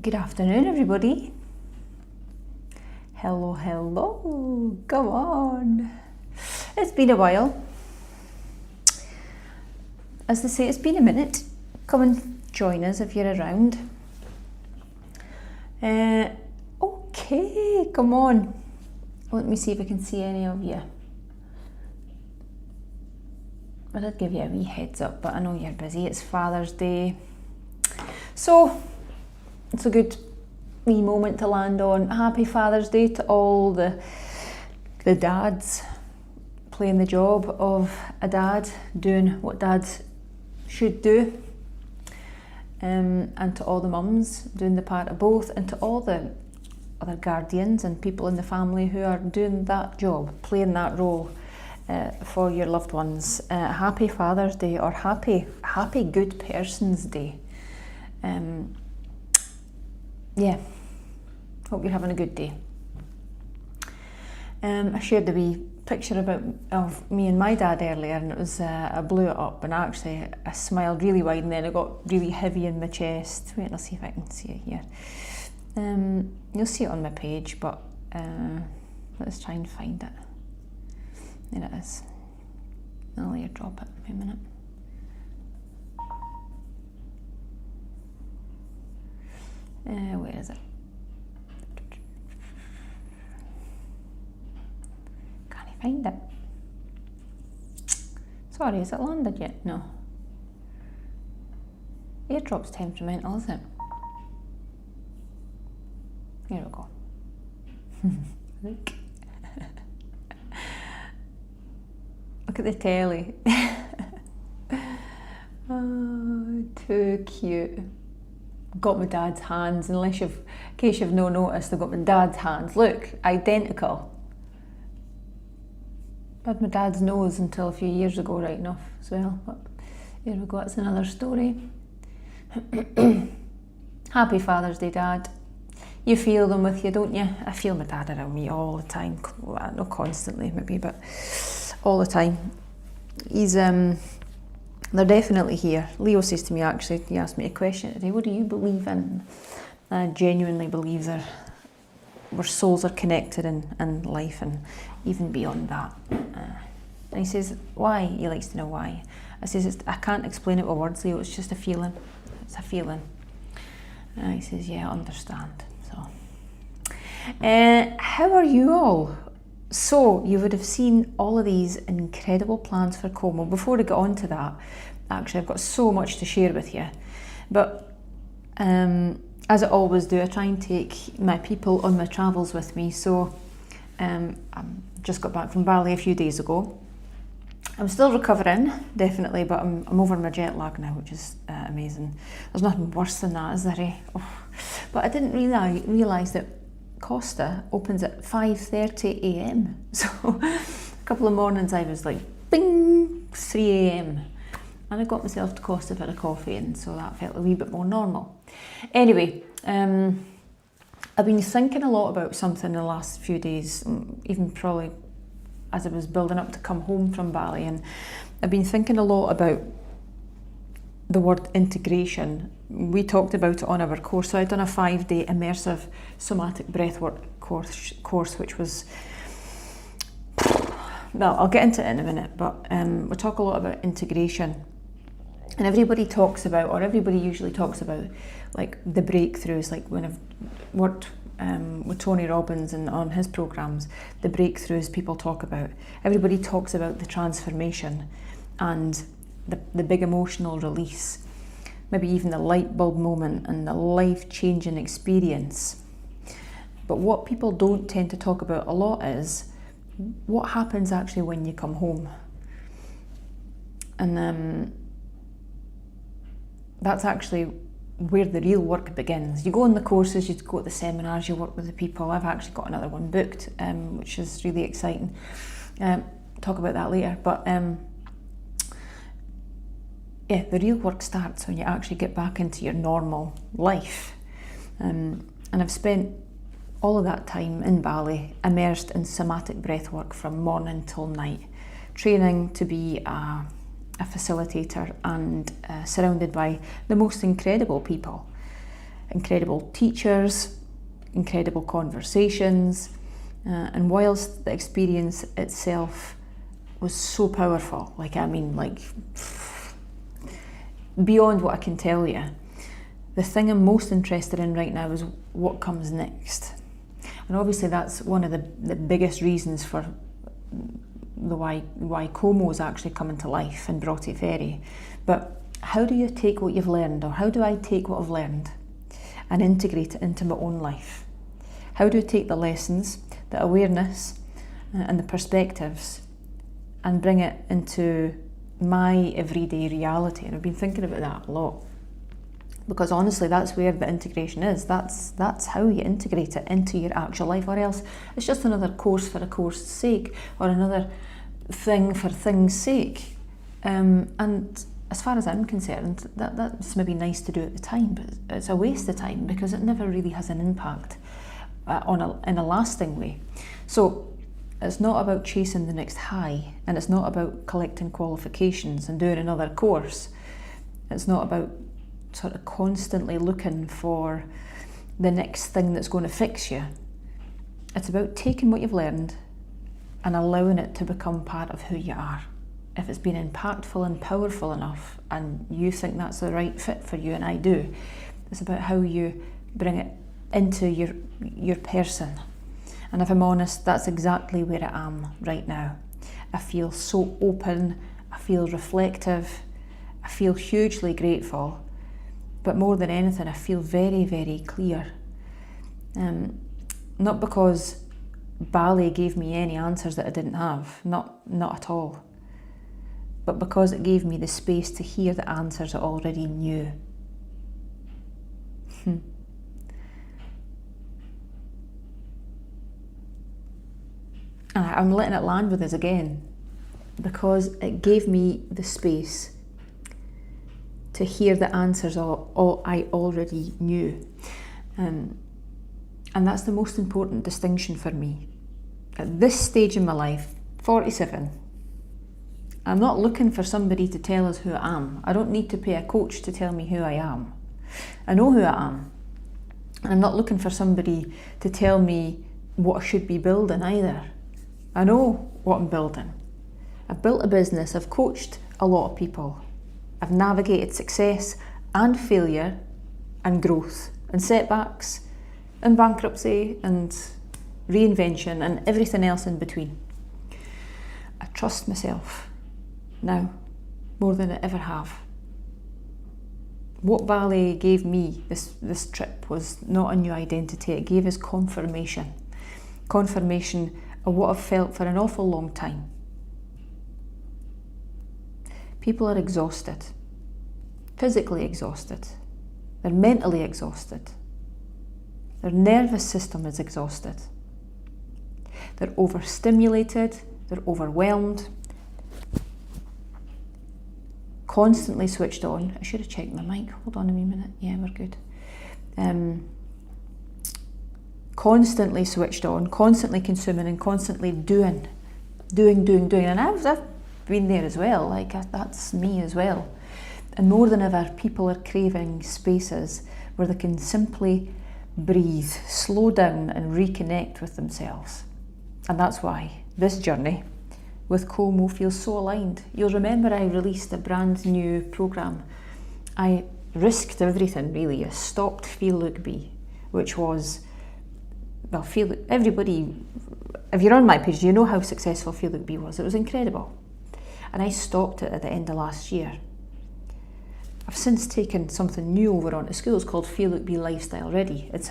Good afternoon, everybody. Hello, hello. Come on. It's been a while. As they say, it's been a minute. Come and join us if you're around. Okay, come on. Let me see if I can see any of you. I did give you a wee heads up, but I know you're busy. It's Father's Day. So, it's a good wee moment to land on. Happy Father's Day to all the dads playing the job of a dad, doing what dads should do, and to all the mums doing the part of both, and to all the other guardians and people in the family who are doing that job, playing that role for your loved ones. Happy Father's Day, or happy Good Person's Day. Yeah, hope you're having a good day. I shared a wee picture of me and my dad earlier, and it was I blew it up, and actually I smiled really wide, and then it got really heavy in my chest. Wait, let's see if I can see it here. You'll see it on my page, but let's try and find it. There it is. I'll airdrop it in a minute. Where is it? Can't I find it? Sorry, has it landed yet? No. Airdrop's temperamental, isn't it? Here we go. Look. Look at the telly. Oh, too cute. Got my dad's hands, in case you've no noticed, I've got my dad's hands. Look, identical. I had my dad's nose until a few years ago, right enough as well. But here we go, that's another story. Happy Father's Day, Dad. You feel them with you, don't you? I feel my dad around me all the time. Well, not constantly, maybe, but all the time. He's they're definitely here. Leo says to me, actually, he asked me a question today, what do you believe in? I genuinely believe our souls are connected in life, and even beyond that. And he says, why? He likes to know why. I says, I can't explain it with words, Leo, it's just a feeling. It's a feeling. He says, yeah, I understand. So, how are you all? So, you would have seen all of these incredible plans for Como. Before I get on to that, actually, I've got so much to share with you. But as I always do, I try and take my people on my travels with me. So, I just got back from Bali a few days ago. I'm still recovering, definitely, but I'm over my jet lag now, which is amazing. There's nothing worse than that, is there? Eh? Oh. But I didn't realise that Costa opens at 5:30 a.m. So a couple of mornings I was like, bing, 3 a.m. And I got myself to Costa for a coffee, and so that felt a wee bit more normal. Anyway, I've been thinking a lot about something in the last few days, even probably as I was building up to come home from Bali, and I've been thinking a lot about the word integration. We talked about it on our course. So I'd done a 5-day immersive somatic breathwork course, which was, well, I'll get into it in a minute, but we talk a lot about integration. And everybody usually talks about like the breakthroughs, like when I've worked with Tony Robbins and on his programs, the breakthroughs people talk about. Everybody talks about the transformation and the big emotional release, maybe even the light bulb moment and the life-changing experience. But what people don't tend to talk about a lot is what happens actually when you come home. And that's actually where the real work begins. You go on the courses, you go to the seminars, you work with the people. I've actually got another one booked, which is really exciting. Talk about that later. But yeah, the real work starts when you actually get back into your normal life. And I've spent all of that time in Bali immersed in somatic breathwork from morning till night, training to be a facilitator and surrounded by the most incredible people. incredible teachers, incredible conversations, and whilst the experience itself was so powerful, beyond what I can tell you, the thing I'm most interested in right now is what comes next. And obviously that's one of the biggest reasons for why Como is actually coming to life in Broughty Ferry. But how do you take what you've learned, or how do I take what I've learned and integrate it into my own life? How do I take the lessons, the awareness and the perspectives and bring it into my everyday reality? And I've been thinking about that a lot, because honestly that's where the integration is. That's how you integrate it into your actual life, or else it's just another course for a course's sake, or another thing for thing's sake. And as far as I'm concerned, that's maybe nice to do at the time, but it's a waste of time because it never really has an impact in a lasting way. So it's not about chasing the next high, and it's not about collecting qualifications and doing another course. It's not about sort of constantly looking for the next thing that's going to fix you. It's about taking what you've learned and allowing it to become part of who you are. If it's been impactful and powerful enough and you think that's the right fit for you, and I do, it's about how you bring it into your person. And if I'm honest, that's exactly where I am right now. I feel so open, I feel reflective, I feel hugely grateful, but more than anything, I feel very, very clear. Not because Bali gave me any answers that I didn't have, not at all, but because it gave me the space to hear the answers I already knew. And I'm letting it land with us again, because it gave me the space to hear the answers all I already knew. And that's the most important distinction for me. At this stage in my life, 47, I'm not looking for somebody to tell us who I am. I don't need to pay a coach to tell me who I am. I know who I am. And I'm not looking for somebody to tell me what I should be building either. I know what I'm building. I've built a business, I've coached a lot of people. I've navigated success and failure and growth and setbacks and bankruptcy and reinvention and everything else in between. I trust myself now more than I ever have. What Bali gave me this trip was not a new identity, it gave us confirmation of what I've felt for an awful long time. People are exhausted, physically exhausted, they're mentally exhausted, their nervous system is exhausted, they're overstimulated, they're overwhelmed, constantly switched on. I should have checked my mic, hold on a wee minute, yeah, we're good. Constantly switched on, constantly consuming and constantly doing. And I've been there as well, that's me as well. And more than ever, people are craving spaces where they can simply breathe, slow down and reconnect with themselves. And that's why this journey with Como feels so aligned. You'll remember I released a brand new programme. I risked everything really. I stopped Feel Look Be, which was, well, everybody, if you're on my page, you know how successful Feel Look Be was. It was incredible. And I stopped it at the end of last year. I've since taken something new over onto schools called Feel Look Be Lifestyle Ready. It's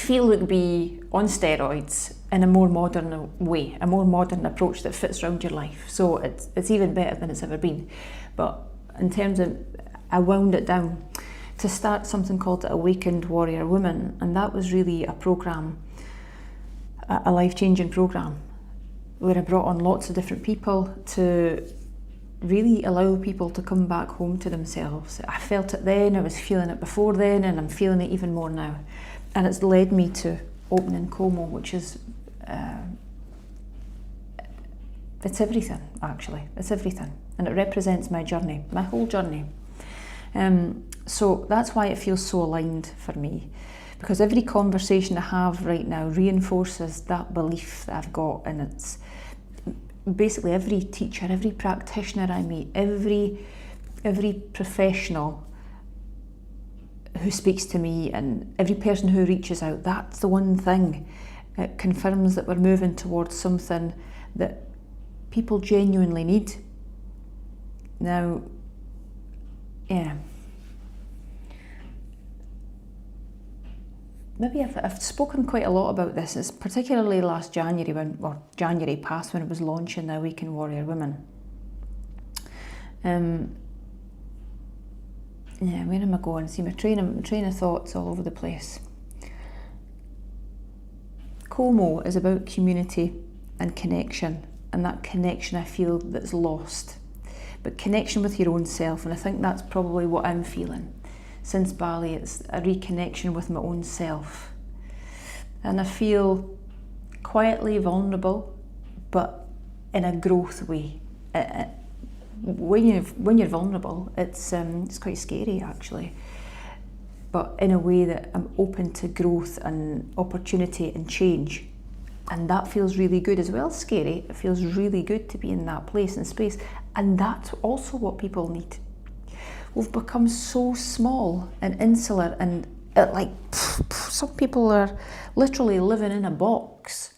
Feel Look Be on steroids in a more modern way, a more modern approach that fits around your life. So it's even better than it's ever been. But in terms of, I wound it down to start something called the Awakened Warrior Woman, and that was really a programme, a life-changing programme, where I brought on lots of different people to really allow people to come back home to themselves. I felt it then, I was feeling it before then, and I'm feeling it even more now. And it's led me to opening Como, which is, it's everything actually, it's everything. And it represents my journey, my whole journey. So that's why it feels so aligned for me, because every conversation I have right now reinforces that belief that I've got, and it's basically every teacher, every practitioner I meet, every professional who speaks to me, and every person who reaches out, that's the one thing. It confirms that we're moving towards something that people genuinely need. Now, yeah, maybe I've spoken quite a lot about this. It's particularly last January, January past, when it was launching the Awaken Warrior Women. Yeah, where am I going? See, my train of thoughts all over the place. Como is about community and connection, and that connection I feel that's lost. But connection with your own self, and I think that's probably what I'm feeling. Since Bali, it's a reconnection with my own self. And I feel quietly vulnerable, but in a growth way. When you're vulnerable, it's quite scary actually, but in a way that I'm open to growth and opportunity and change, and that feels really good as well. Scary, it feels really good to be in that place and space, and that's also what people need. We've become so small and insular, and some people are literally living in a box,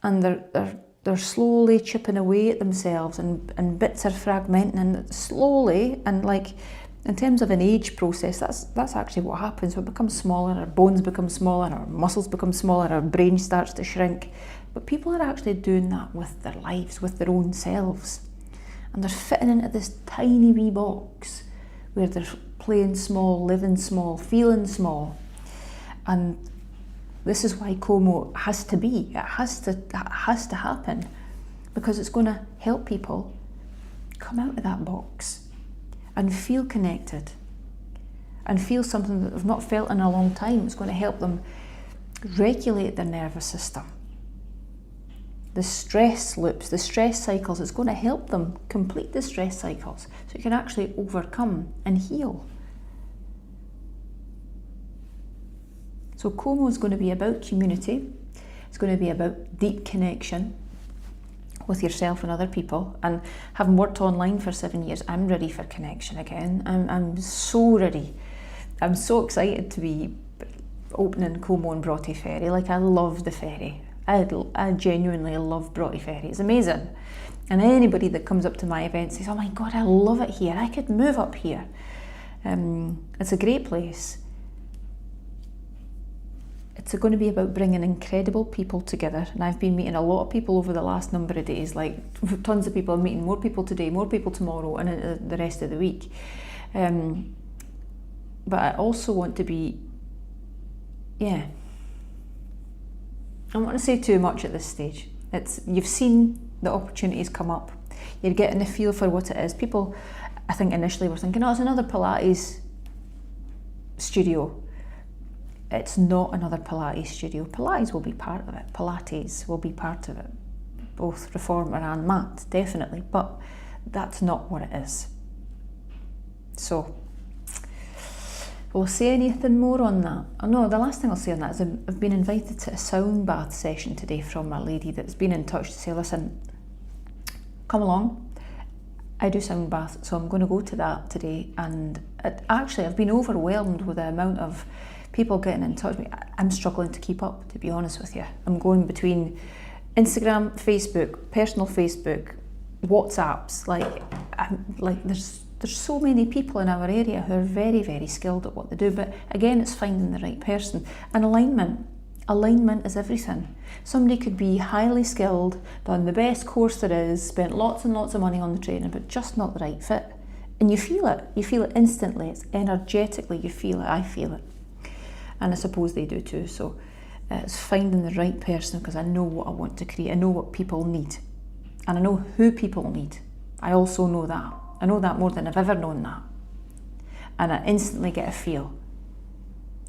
and they're slowly chipping away at themselves, and bits are fragmenting, and slowly, and like in terms of an age process, that's actually what happens. We become smaller, our bones become smaller, our muscles become smaller, our brain starts to shrink. But people are actually doing that with their lives, with their own selves. And they're fitting into this tiny wee box where they're playing small, living small, feeling small. And this is why Como has to be. It has to happen, because it's going to help people come out of that box and feel connected and feel something that they've not felt in a long time. It's going to help them regulate their nervous system. The stress loops, the stress cycles, it's going to help them complete the stress cycles so you can actually overcome and heal. So Como is going to be about community. It's going to be about deep connection with yourself and other people. And having worked online for 7 years, I'm ready for connection again. I'm so ready. I'm so excited to be opening Como and Broughty Ferry. Like, I love the ferry. I genuinely love Broughty Ferry. It's amazing. And anybody that comes up to my event says, oh my God, I love it here. I could move up here. It's a great place. It's going to be about bringing incredible people together, and I've been meeting a lot of people over the last number of days, like tons of people. I'm meeting more people today, more people tomorrow, and the rest of the week. But I also want to be, I don't want to say too much at this stage. You've seen the opportunities come up. You're getting a feel for what it is. People, I think initially were thinking, oh, it's another Pilates studio. It's not another Pilates studio. Pilates will be part of it. Pilates will be part of it. Both reformer and mat, definitely. But that's not what it is. So, will I say anything more on that? Oh no, the last thing I'll say on that is I've been invited to a sound bath session today from a lady that's been in touch to say, listen, come along. I do sound bath, so I'm going to go to that today. And actually, I've been overwhelmed with the amount of people getting in touch with me. I'm struggling to keep up, to be honest with you. I'm going between Instagram, Facebook, personal Facebook, WhatsApps. There's so many people in our area who are very, very skilled at what they do. But again, it's finding the right person. And alignment. Alignment is everything. Somebody could be highly skilled, done the best course there is, spent lots and lots of money on the training, but just not the right fit. And you feel it. You feel it instantly. It's energetically, you feel it. I feel it. And I suppose they do too. So it's finding the right person, because I know what I want to create. I know what people need. And I know who people need. I also know that. I know that more than I've ever known that. And I instantly get a feel.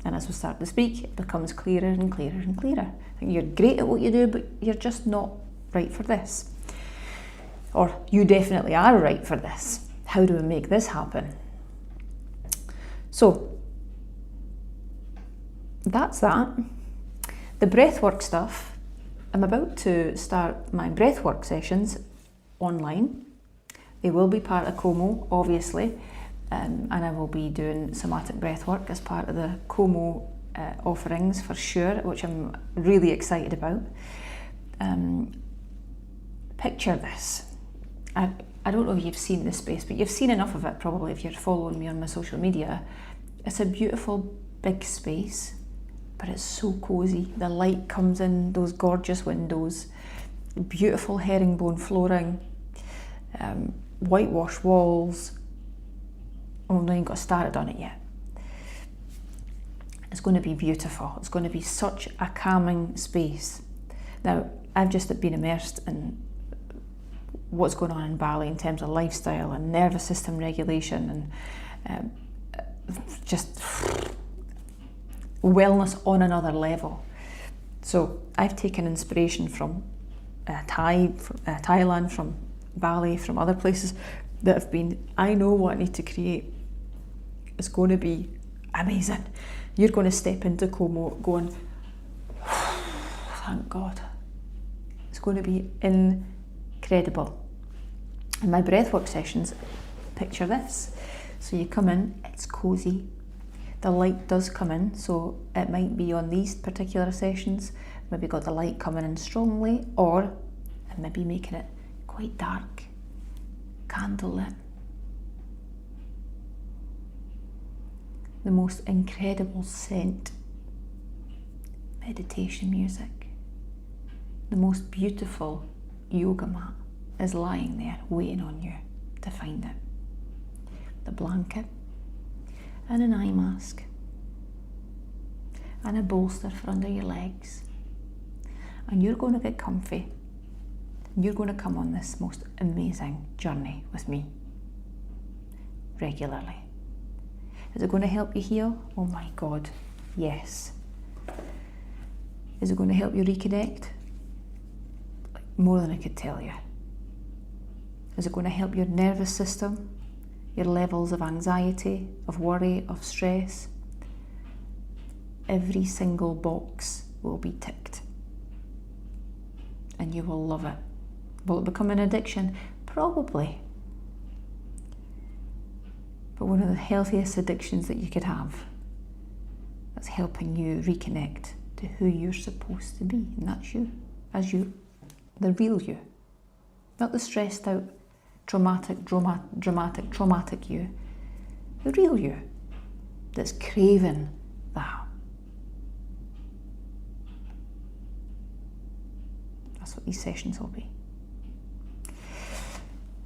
And as we start to speak, it becomes clearer and clearer and clearer. I think you're great at what you do, but you're just not right for this. Or you definitely are right for this. How do we make this happen? So that's that. The breathwork stuff, I'm about to start my breathwork sessions online. They will be part of Como, obviously, and I will be doing somatic breathwork as part of the Como offerings for sure, which I'm really excited about. Picture this. I don't know if you've seen this space, but you've seen enough of it probably if you're following me on my social media. It's a beautiful big space, but it's so cosy. The light comes in those gorgeous windows, beautiful herringbone flooring, whitewashed walls. Oh no, I ain't got started on it yet. It's going to be beautiful. It's going to be such a calming space. Now, I've just been immersed in what's going on in Bali in terms of lifestyle and nervous system regulation and just wellness on another level. So I've taken inspiration from Thailand, from Bali, from other places that have been, I know what I need to create. It's going to be amazing. You're going to step into Como going, thank God. It's going to be incredible. In my breathwork sessions, picture this. So you come in, it's cosy. The light does come in, so it might be on these particular sessions, maybe got the light coming in strongly, or maybe making it quite dark, candlelit. The most incredible scent, meditation music, the most beautiful yoga mat is lying there waiting on you to find it. The blanket and an eye mask and a bolster for under your legs, and you're going to get comfy. You're going to come on this most amazing journey with me regularly. Is it going to help you heal? Oh my God, yes. Is it going to help you reconnect? More than I could tell you. Is it going to help your nervous system, your levels of anxiety, of worry, of stress? Every single box will be ticked. And you will love it. Will it become an addiction? Probably. But one of the healthiest addictions that you could have, that's helping you reconnect to who you're supposed to be, and that's you, as you, the real you. Not the stressed out, dramatic you. The real you that's craving that. That's what these sessions will be.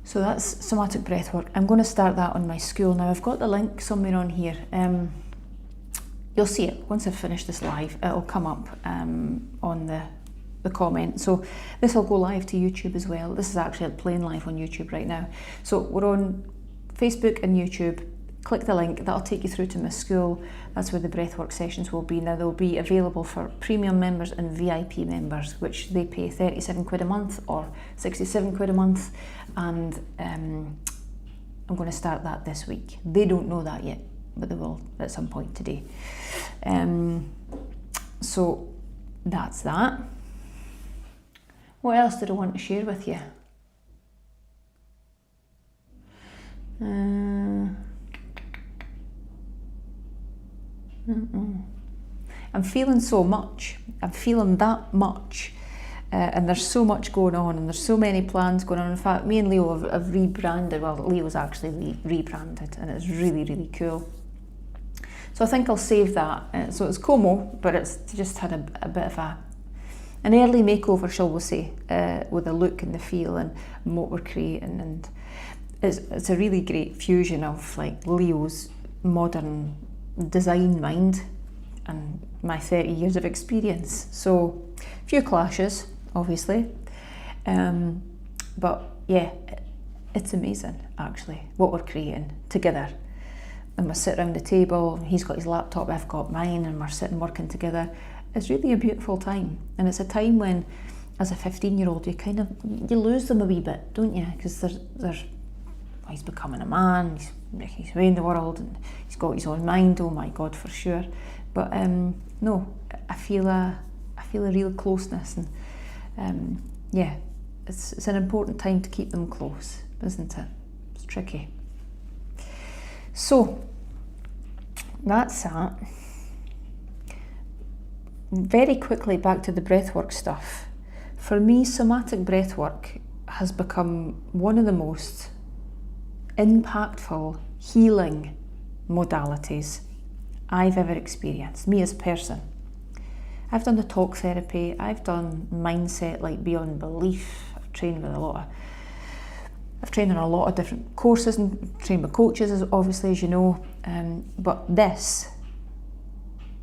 So that's somatic breathwork. I'm going to start that on my school now. I've got the link somewhere on here. You'll see it once I've finished this live. It'll come up on the comment. So this will go live to YouTube as well. This is actually playing live on YouTube right now. So we're on Facebook and YouTube. Click the link, that'll take you through to my school. That's where the breathwork sessions will be. Now they'll be available for premium members and VIP members, which they pay 37 quid a month or 67 quid a month. And I'm going to start that this week. They don't know that yet, but they will at some point today. So that's that. What else did I want to share with you? I'm feeling so much. I'm feeling that much. And there's so much going on, and there's so many plans going on. In fact, me and Leo have rebranded. Well, Leo's actually rebranded, and it's really, really cool. So I think I'll save that. So it's Como, but it's just had a bit of an early makeover, shall we say, with the look and the feel and what we're creating. And it's a really great fusion of like Leo's modern design mind and my 30 years of experience. So a few clashes, obviously, but yeah, it's amazing actually what we're creating together. And we sit around the table, he's got his laptop, I've got mine, and we're sitting working together. It's really a beautiful time, and it's a time when, as a 15-year-old, you lose them a wee bit, don't you? Because they're he's becoming a man, he's away in the world, and he's got his own mind, oh my God, for sure. But no, I feel a real closeness, and yeah, it's an important time to keep them close, isn't it? It's tricky. So that's that. Very quickly back to the breathwork stuff. For me, somatic breathwork has become one of the most impactful healing modalities I've ever experienced, me as a person. I've done the talk therapy, I've done mindset like beyond belief, I've trained on a lot of different courses and trained with coaches, obviously, as you know, but this,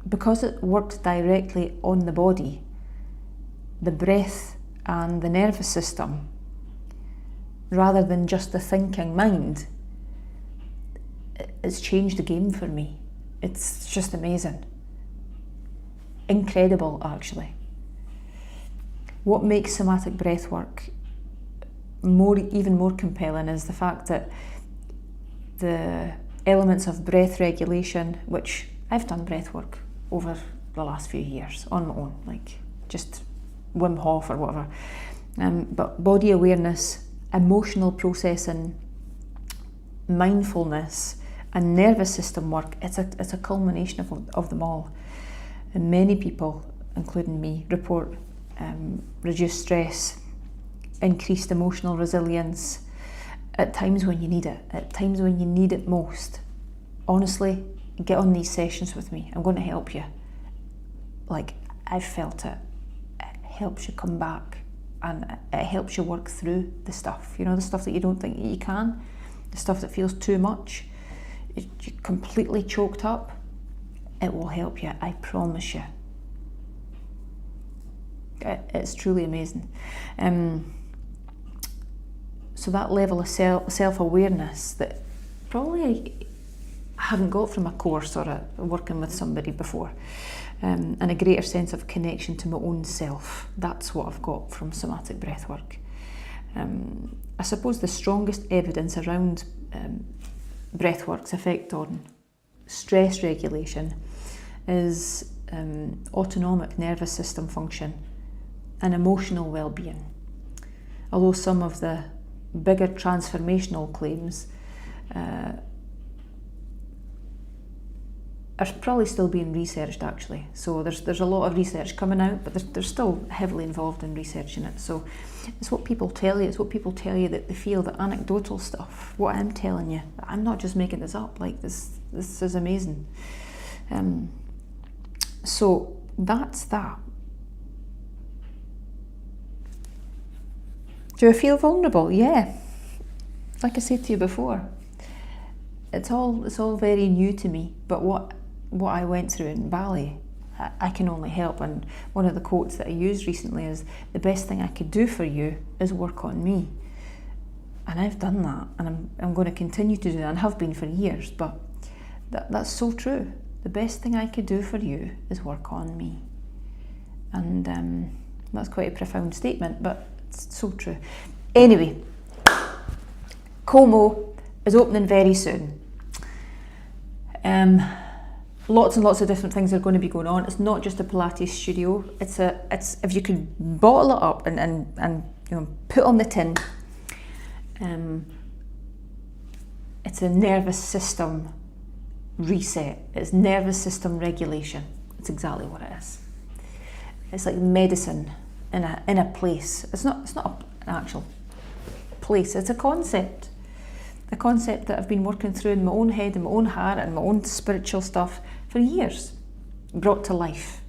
because it works directly on the body, the breath and the nervous system, rather than just the thinking mind, it's changed the game for me. It's just amazing. Incredible, actually. What makes somatic breathwork even more compelling is the fact that the elements of breath regulation, which I've done breathwork over the last few years on my own, like just Wim Hof or whatever, but body awareness, emotional processing, mindfulness, and nervous system work, it's a culmination of them all. And many people, including me, report reduced stress, increased emotional resilience, at times when you need it, at times when you need it most. Honestly, get on these sessions with me. I'm going to help you. Like, I've felt it. It helps you come back, and it helps you work through the stuff. You know, the stuff that you don't think you can, the stuff that feels too much, you're completely choked up. It will help you, I promise you. It's truly amazing. So that level of self-awareness that probably I haven't got from a course or working with somebody before, and a greater sense of connection to my own self, that's what I've got from somatic breathwork. I suppose the strongest evidence around breathwork's effect on stress regulation is autonomic nervous system function and emotional well-being. Although some of the bigger transformational claims are probably still being researched, actually. So there's a lot of research coming out, but they're still heavily involved in researching it. So it's what people tell you. It's what people tell you that they feel, the anecdotal stuff. What I'm telling you, I'm not just making this up. Like this is amazing. So that's that. Do I feel vulnerable? Yeah. Like I said to you before, it's all very new to me. But what I went through in Bali, I can only help. And one of the quotes that I used recently is, the best thing I could do for you is work on me. And I've done that, and I'm going to continue to do that, and have been for years. But that's so true. The best thing I could do for you is work on me. And that's quite a profound statement, but it's so true. Anyway, Como is opening very soon. Lots and lots of different things are going to be going on. It's not just a Pilates studio. It's if you could bottle it up and you know, put on the tin. It's a nervous system reset. It's nervous system regulation. It's exactly what it is. It's like medicine in a place. It's not an actual place. It's a concept. A concept that I've been working through in my own head, in my own heart, and my own spiritual stuff for years, brought to life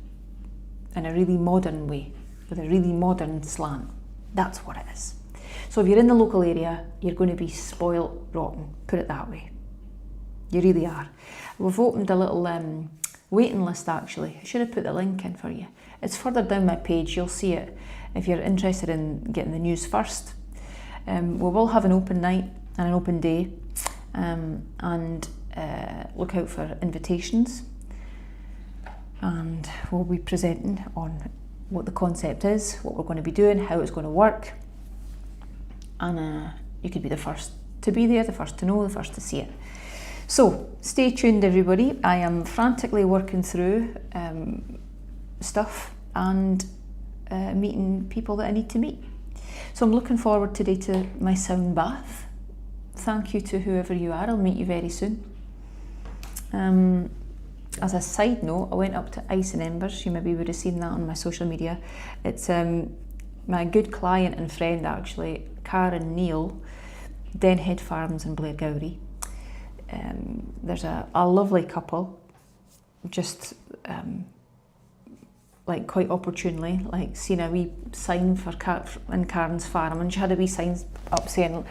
in a really modern way, with a really modern slant. That's what it is. So if you're in the local area, you're going to be spoilt rotten, put it that way. You really are. We've opened a little waiting list, actually. I should have put the link in for you. It's further down my page, you'll see it if you're interested in getting the news first. We will have an open night and an open day, and look out for invitations, and we'll be presenting on what the concept is, what we're going to be doing, how it's going to work, and you could be the first to be there the first, to know the first, to see it. So stay tuned, everybody. I am frantically working through stuff and meeting people that I need to meet. So I'm looking forward today to my sound bath. Thank you to whoever you are. I'll meet you very soon. As a side note, I went up to Ice and Embers. You maybe would have seen that on my social media. It's my good client and friend, actually, Karen Neal, Denhead Farms in Blairgowrie. There's a lovely couple, just like quite opportunely, like seen a wee sign for in Karen's farm, and she had a wee sign up saying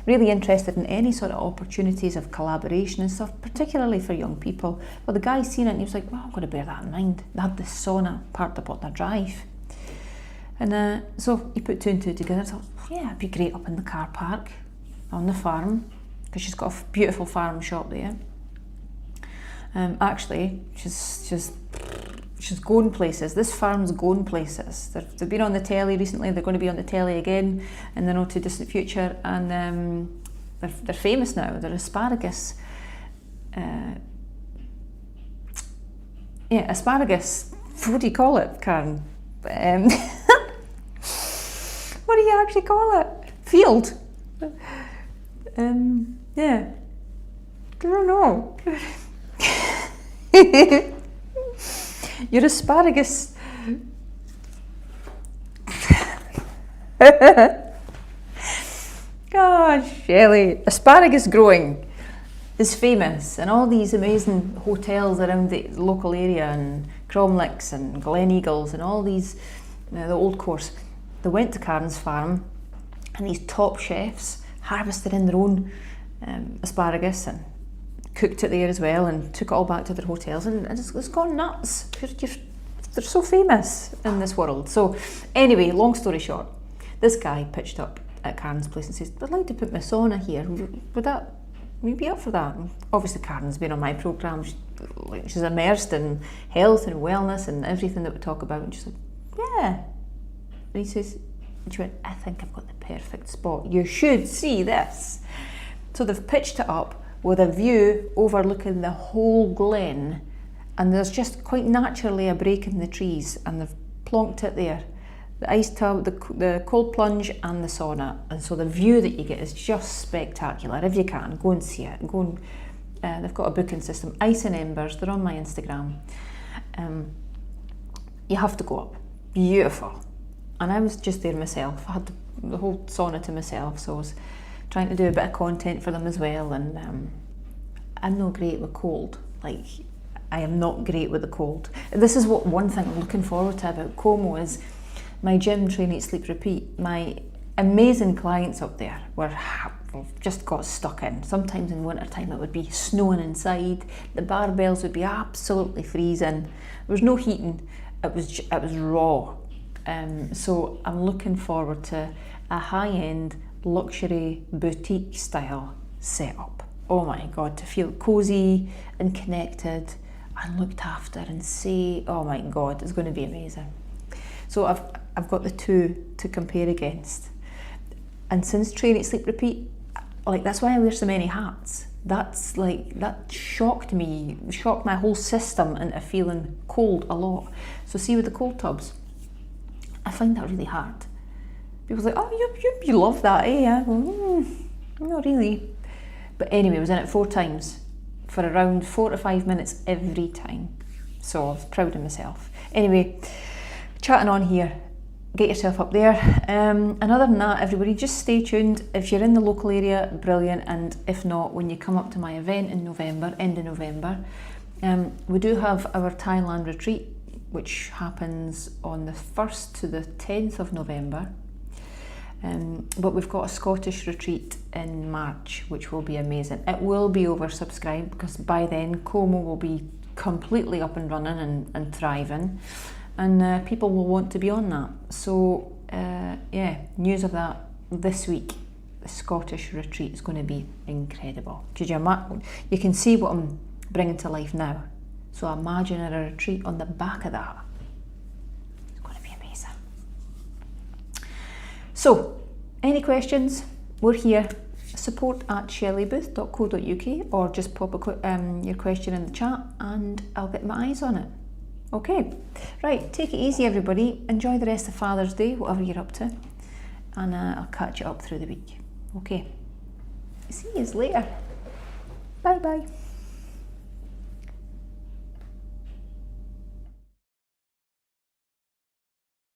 really interested in any sort of opportunities of collaboration and stuff, particularly for young people. Well, the guy seen it and he was like, well, I'm going to bear that in mind. They had the sauna parked up on their drive. And so he put two and two together and thought, yeah, it'd be great up in the car park on the farm, because she's got a beautiful farm shop there. Actually, she's going places. This farm's going places. They've been on the telly recently. They're going to be on the telly again in the not too distant future, and they're famous now. They're asparagus. Asparagus. What do you call it, Karen? What do you actually call it? Field. Yeah. I don't know. Your asparagus. Gosh, Shelley. Asparagus growing is famous, and all these amazing hotels around the local area, and Cromlicks and Glen Eagles and all these, the Old Course, they went to Karen's farm, and these top chefs harvested in their own asparagus and cooked it there as well, and took it all back to their hotels, and it's gone nuts. They're so famous in this world. So anyway, long story short, this guy pitched up at Karen's place and says, I'd like to put my sauna here. Would you be up for that? And obviously Karen's been on my programme. She's immersed in health and wellness and everything that we talk about, and she's like, yeah. And he says, and she went, I think I've got the perfect spot. You should see this. So they've pitched it up with a view overlooking the whole glen, and there's just quite naturally a break in the trees, and they've plonked it there. The ice tub, the cold plunge and the sauna, and so the view that you get is just spectacular. If you can, go and see it. They've got a booking system, Ice and Embers, they're on my Instagram. You have to go up, beautiful. And I was just there myself. I had the whole sauna to myself, so I was trying to do a bit of content for them as well. And I'm not great with cold. Like, I am not great with the cold. This is one thing I'm looking forward to about Como is my gym, Train, Eat, Sleep, Repeat. My amazing clients up there just got stuck in. Sometimes in winter time it would be snowing inside. The barbells would be absolutely freezing. There was no heating. It was raw. So I'm looking forward to a high-end luxury boutique style setup. Oh my God, to feel cosy and connected and looked after and say, oh my God, it's going to be amazing. So I've got the two to compare against. And since Train, Eat, Sleep, Repeat, like that's why I wear so many hats. That shocked my whole system into feeling cold a lot. So see with the cold tubs, I find that really hard. People's like, oh, you love that, eh? Not really. But anyway, I was in it 4 times for around 4 to 5 minutes every time. So I was proud of myself. Anyway, chatting on here, get yourself up there. And other than that, everybody, just stay tuned. If you're in the local area, brilliant. And if not, when you come up to my event in November, end of November, we do have our Thailand retreat, which happens on the 1st to the 10th of November. But we've got a Scottish retreat in March, which will be amazing. It will be oversubscribed because by then Como will be completely up and running and thriving, and people will want to be on that. So news of that this week. The Scottish retreat is going to be incredible. You can see what I'm bringing to life now. So imagine a retreat on the back of that. It's going to be amazing. So, any questions? We're here. support@shelleybooth.co.uk, or just pop your question in the chat and I'll get my eyes on it. Okay, right, take it easy everybody, enjoy the rest of Father's Day, whatever you're up to, and I'll catch you up through the week. Okay, see you later, bye bye.